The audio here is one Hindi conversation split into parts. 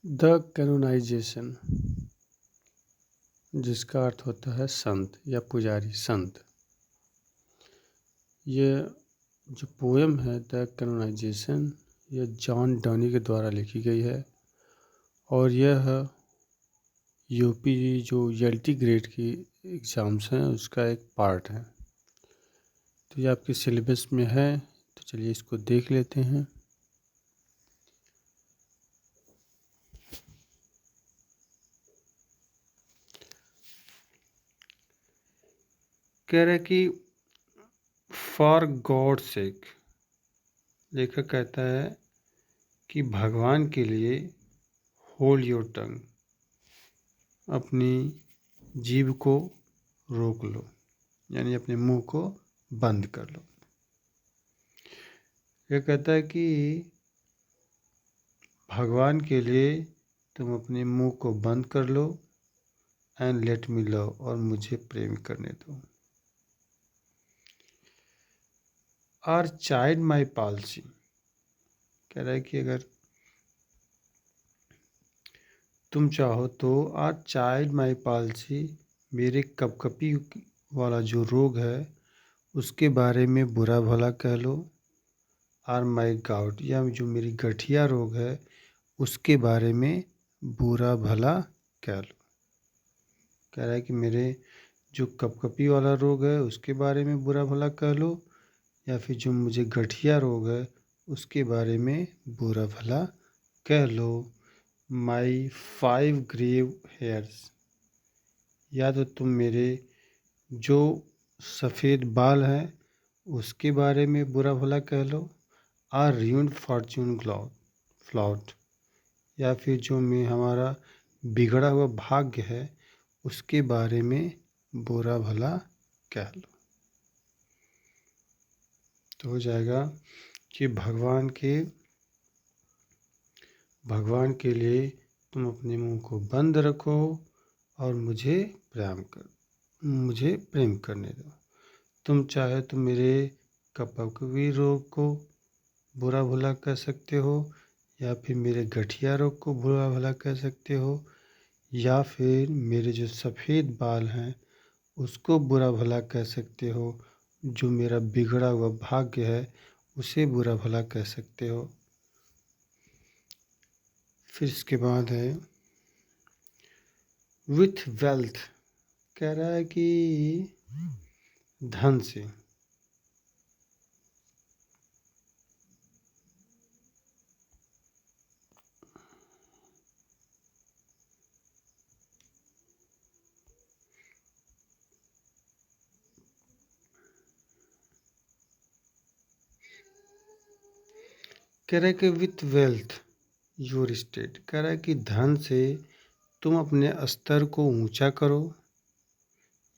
द कैनोनाइजेशन, जिसका अर्थ होता है संत या पुजारी, संत। ये जो पोएम है द कैनोनाइजेशन, ये जॉन डनी के द्वारा लिखी गई है और यह यूपी जो एलटी ग्रेड की एग्ज़ाम्स हैं उसका एक पार्ट है। तो ये आपके सिलेबस में है, तो चलिए इसको देख लेते हैं। कह रहा है कि फॉर गॉड सेक, लेखक कहता है कि भगवान के लिए होल्ड योर टंग, अपनी जीभ को रोक लो, यानी अपने मुंह को बंद कर लो। यह कहता है कि भगवान के लिए तुम अपने मुंह को बंद कर लो एंड लेट मी लव, और मुझे प्रेम करने दो। आर चाइल्ड माई पॉलिसी, कह रहा है कि अगर तुम चाहो तो आर चाइल्ड माई पॉलिसी, मेरे कपकपी वाला जो रोग है उसके बारे में बुरा भला कह लो। आर माई गाउट, या जो मेरी गठिया रोग है उसके बारे में बुरा भला कह लो। कह रहा है कि मेरे जो कपकपी वाला रोग है उसके बारे में बुरा भला कह लो, या फिर जो मुझे गठिया रोग है उसके बारे में बुरा भला कह लो। माई 5 ग्रेव हेयर्स, या तो तुम मेरे जो सफ़ेद बाल हैं उसके बारे में बुरा भला कह लो। आर ruined फॉर्च्यून फ्लॉट, या फिर जो मैं हमारा बिगड़ा हुआ भाग्य है उसके बारे में बुरा भला कह लो। तो हो जाएगा कि भगवान के लिए तुम अपने मुंह को बंद रखो और मुझे प्रेम करने दो। तुम चाहे तो मेरे कपकपी रोग को बुरा भला कह सकते हो, या फिर मेरे गठिया रोग को बुरा भला कह सकते हो, या फिर मेरे जो सफ़ेद बाल हैं उसको बुरा भला कह सकते हो, जो मेरा बिगड़ा हुआ भाग्य है उसे बुरा भला कह सकते हो। फिर इसके बाद है विथ वेल्थ, कह रहा है कि धन से। कह रहा है कि विथ वेल्थ योर स्टेट, कह रहा है कि धन से तुम अपने स्तर को ऊंचा करो।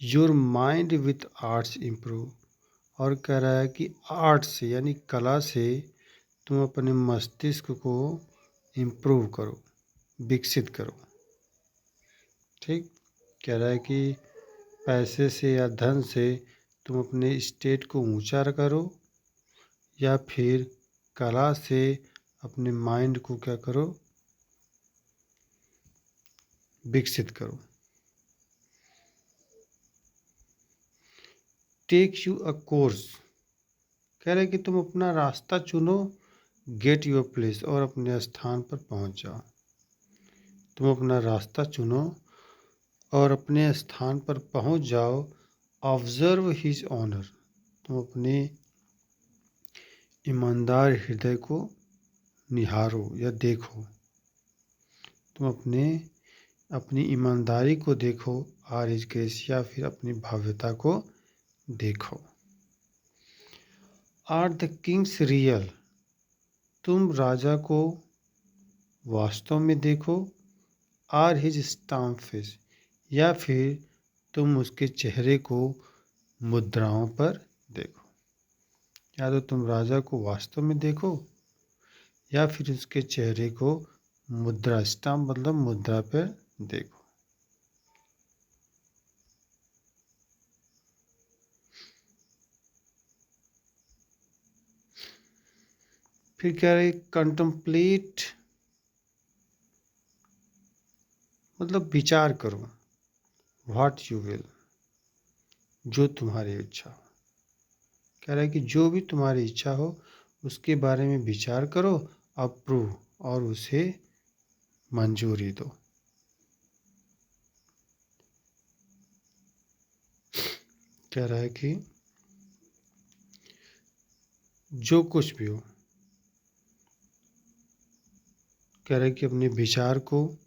Your mind with arts improve, और कह रहा है कि आर्ट से यानी कला से तुम अपने मस्तिष्क को इम्प्रूव करो, विकसित करो। ठीक, कह रहा है कि पैसे से या धन से तुम अपने स्टेट को ऊंचा करो, या फिर कला से अपने माइंड को क्या करो, विकसित करो। टेक यू अ कोर्स, कह रहे कि तुम अपना रास्ता चुनो। गेट योर प्लेस, और अपने स्थान पर पहुंच जाओ। तुम अपना रास्ता चुनो और अपने स्थान पर पहुंच जाओ। ऑब्जर्व हिज ऑनर, तुम अपने ईमानदार हृदय को निहारो या देखो। तुम अपनी ईमानदारी को देखो। आर इज ग्रेस, या फिर अपनी भव्यता को देखो। आर द किंग्स रियल, तुम राजा को वास्तव में देखो। आर हिज स्टाम्प फेस, या फिर तुम उसके चेहरे को मुद्राओं पर देखो। या तो तुम राजा को वास्तव में देखो, या फिर उसके चेहरे को मुद्रा, स्टाम्प मतलब मुद्रा पर देखो। फिर कह रहे कंtemplate मतलब विचार करो, व्हाट यू विल, जो तुम्हारी इच्छा हो। कह रहा है कि जो भी तुम्हारी इच्छा हो उसके बारे में विचार करो, अप्रूव, और उसे मंजूरी दो। कह रहा है कि जो कुछ भी हो, कह रहा है कि अपने विचार को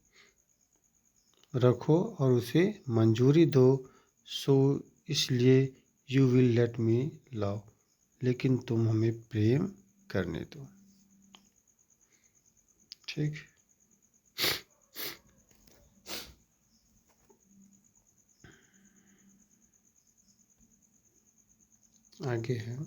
रखो और उसे मंजूरी दो, सो इसलिए you will let me love, लेकिन तुम हमें प्रेम करने दो। ठीक, आगे है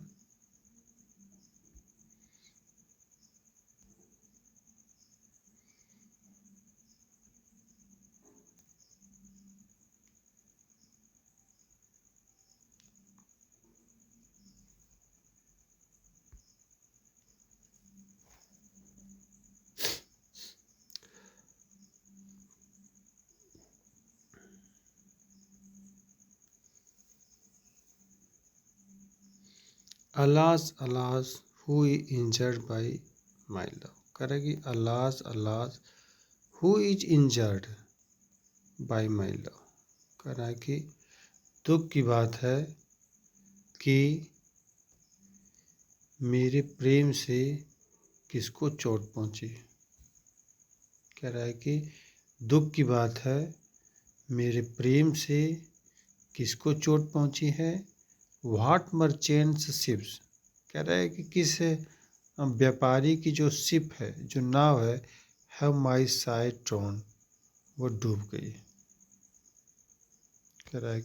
alas alas who is injured bye my love. कह रहा है कि alas alas who is injured bye my love. कह रहा है कि दुख की बात है कि मेरे प्रेम से किसको चोट पहुंची। कह रहा है कि दुख की बात है मेरे प्रेम से किसको चोट पहुंची है। व्हाट मर्चेंट्स शिप्स, कह रहा है कि किस व्यापारी की जो शिप है, जो नाव है, हैव माई साइड ड्रोन, वो डूब गई। कह रहा है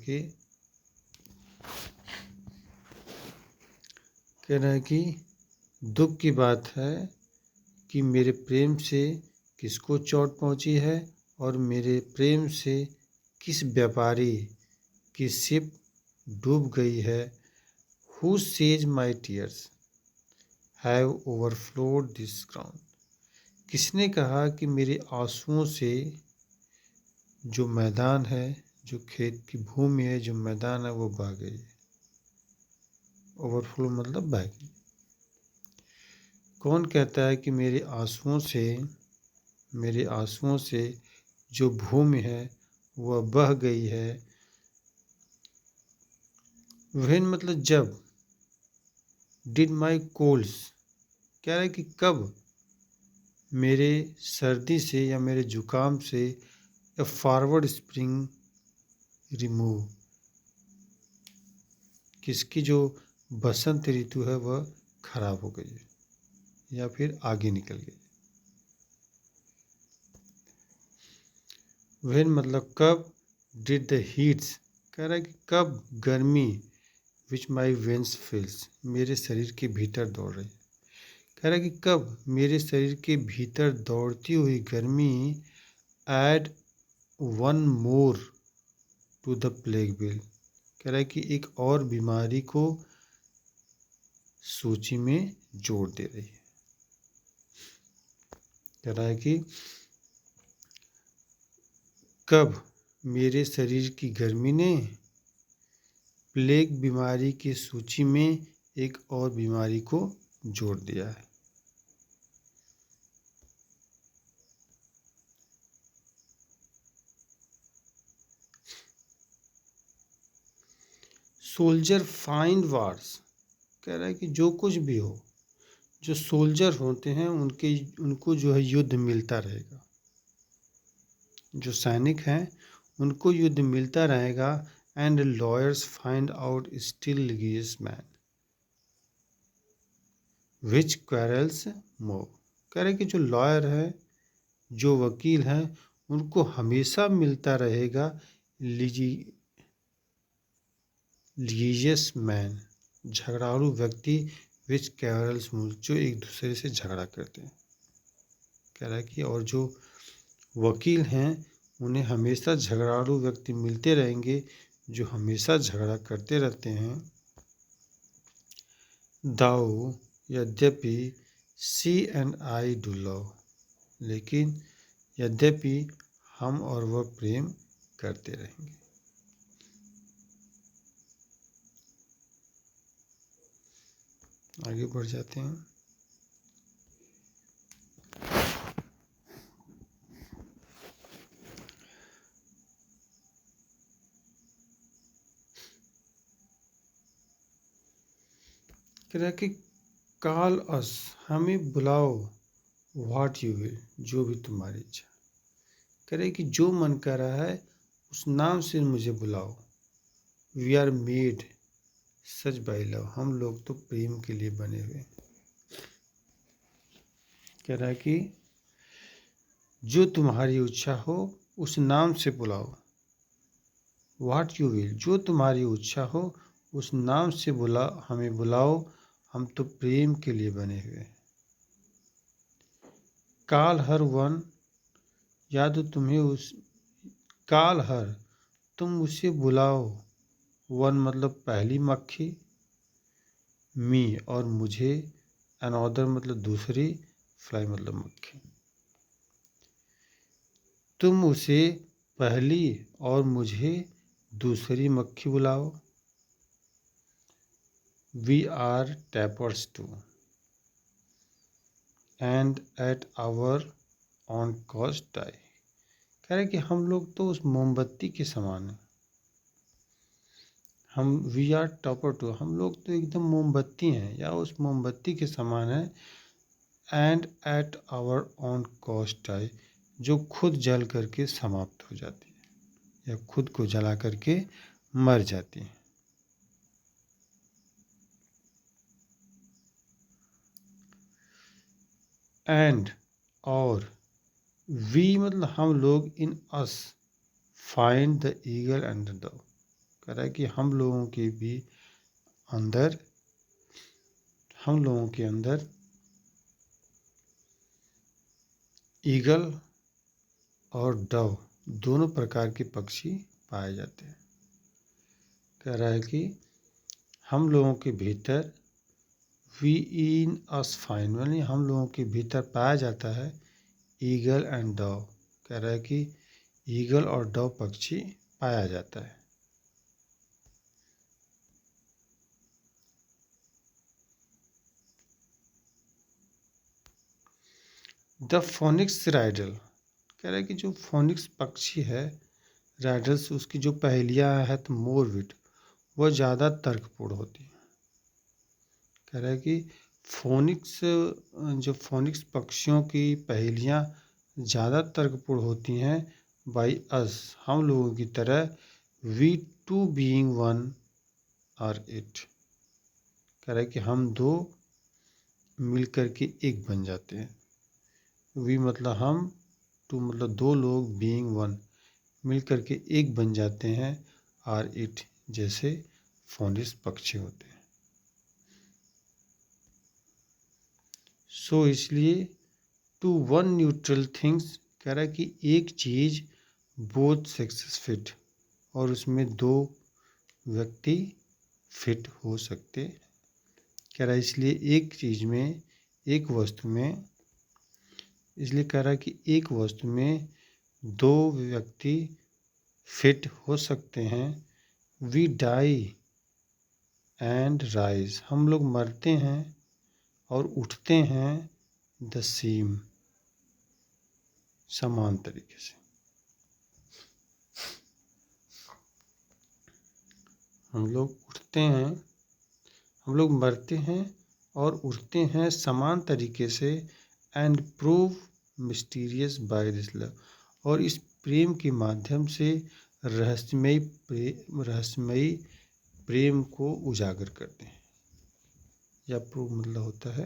कि दुख की बात है कि मेरे प्रेम से किसको चोट पहुंची है और मेरे प्रेम से किस व्यापारी की शिप डूब गई है। Who says my tears have overflowed this ground, किसने कहा कि मेरे आंसुओं से जो मैदान है, जो खेत की भूमि है, जो मैदान है, वो बह गई। ओवरफ्लो मतलब बह गई। कौन कहता है कि मेरे आंसुओं से जो भूमि है वह बह गई है। व्हेन मतलब जब, डिड माई कोल्ड्स, कह रहा है कि कब मेरे सर्दी से या मेरे जुकाम से ए फॉरवर्ड स्प्रिंग रिमूव, किसकी जो बसंत ऋतु है वह खराब हो गई है या फिर आगे निकल गई। व्हेन मतलब कब, डिड द हीट्स, कह रहा है कि कब गर्मी, विच माई वेंस फील्स, मेरे शरीर के भीतर दौड़ रही। कह रहा है कि कब मेरे शरीर के भीतर दौड़ती हुई गर्मी add one more to the plague bill, कह रहा है कि एक और बीमारी को सूची में जोड़ दे रही है। कह रहा है कि कब मेरे शरीर की गर्मी ने प्लेग बीमारी की सूची में एक और बीमारी को जोड़ दिया है। सोल्जर फाइंड वार्स, कह रहा है कि जो कुछ भी हो, जो सोल्जर होते हैं उनको जो है युद्ध मिलता रहेगा। जो सैनिक हैं उनको युद्ध मिलता रहेगा। And lawyers find out still litigious man which quarrels more, कह रहे कि जो लॉयर है, जो वकील हैं, उनको हमेशा मिलता रहेगा लिटिगियस मैन, झगड़ालू व्यक्ति, विच क्वारल्स मोर, जो एक दूसरे से झगड़ा करते हैं। कह रहा है कि और जो वकील हैं उन्हें हमेशा झगड़ालू व्यक्ति मिलते रहेंगे जो हमेशा झगड़ा करते रहते हैं। दाऊ यद्यपि सी एंड आई डू लव, लेकिन यद्यपि हम और वह प्रेम करते रहेंगे। आगे बढ़ जाते हैं। कह रहा है कि कॉल अस, हमें बुलाओ, व्हाट यू विल, जो भी तुम्हारी इच्छा। कह रहे कि जो मन कर रहा है उस नाम से मुझे बुलाओ। We are made such by love, हम लोग तो प्रेम के लिए बने हुए हैं। कह रहा है कि जो तुम्हारी इच्छा हो उस नाम से बुलाओ। व्हाट यू विल, जो तुम्हारी इच्छा हो उस नाम से हमें बुलाओ, हम तो प्रेम के लिए बने हुए हैं। काल हर वन, याद हो तुम्हें उस काल हर, तुम उसे बुलाओ। वन मतलब पहली मक्खी, मी और मुझे, अनदर मतलब दूसरी, फ्लाई मतलब मक्खी। तुम उसे पहली और मुझे दूसरी मक्खी बुलाओ। We are tapers too and at our own cost die. कह रहे कि हम लोग तो उस मोमबत्ती के समान हैं। हम वी आर टॉपर टू, हम लोग तो एकदम मोमबत्ती हैं या उस मोमबत्ती के समान है। And at our own cost die, जो खुद जल करके समाप्त हो जाती है या खुद को जला करके मर जाती है। एंड और वी मतलब हम लोग, in us find the eagle and the dove. कह रहा है कि हम लोगों के भी अंदर, हम लोगों के अंदर ईगल और डव दोनों प्रकार के पक्षी पाए जाते हैं। कह रहा है कि हम लोगों के भीतर, वी इन अस फाइंड, यानी हम लोगों के भीतर पाया जाता है ईगल एंड डव। कह रहा है कि ईगल और डव पक्षी पाया जाता है। द फोनिक्स राइडल, कह रहा है कि जो फोनिक्स पक्षी है, राइडल्स, उसकी जो पहेलियाँ है तो मोर विट, वह ज़्यादा तर्कपूर्ण होती है। कह रहा है कि फोनिक्स, जो फोनिक्स पक्षियों की पहेलियाँ ज़्यादा तर्कपूर्ण होती हैं। बाई अस, हम लोगों की तरह, we two being one are it. कह रहा है कि हम दो मिलकर के एक बन जाते हैं। वी मतलब हम, टू मतलब दो लोग, बीइंग वन मिलकर के एक बन जाते हैं। आर इट, जैसे फोनिक्स पक्षी होते हैं। सो इसलिए टू वन न्यूट्रल थिंग्स, कह रहा है कि एक चीज़ बोथ सेक्सेस फिट, और उसमें दो व्यक्ति फिट हो सकते। कह रहा है इसलिए एक चीज़ में, एक वस्तु में, इसलिए कह रहा है कि एक वस्तु में दो व्यक्ति फिट हो सकते हैं। वी डाई एंड राइज, हम लोग मरते हैं और उठते हैं। द सेम, समान तरीके से। हम लोग उठते हैं, हम लोग मरते हैं और उठते हैं समान तरीके से। And prove mysterious by this love, और इस प्रेम के माध्यम से रहस्यमयी प्रेम को उजागर करते हैं। या प्रूव मतलब होता है,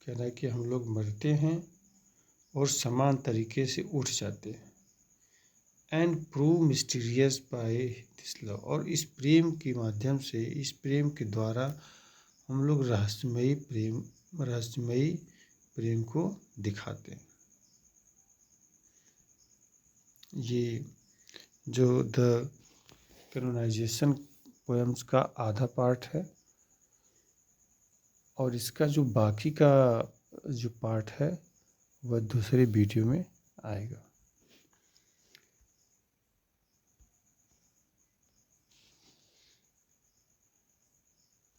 कह रहा है कि हम लोग मरते हैं और समान तरीके से उठ जाते हैं। And prove mysterious by this love, और इस प्रेम के माध्यम से, इस प्रेम के द्वारा हम लोग रहस्यमयी प्रेम को दिखाते हैं। ये जो द कैनोनाइजेशन पोएम्स का आधा पार्ट है, और इसका जो बाकी का जो पार्ट है वह दूसरे वीडियो में आएगा।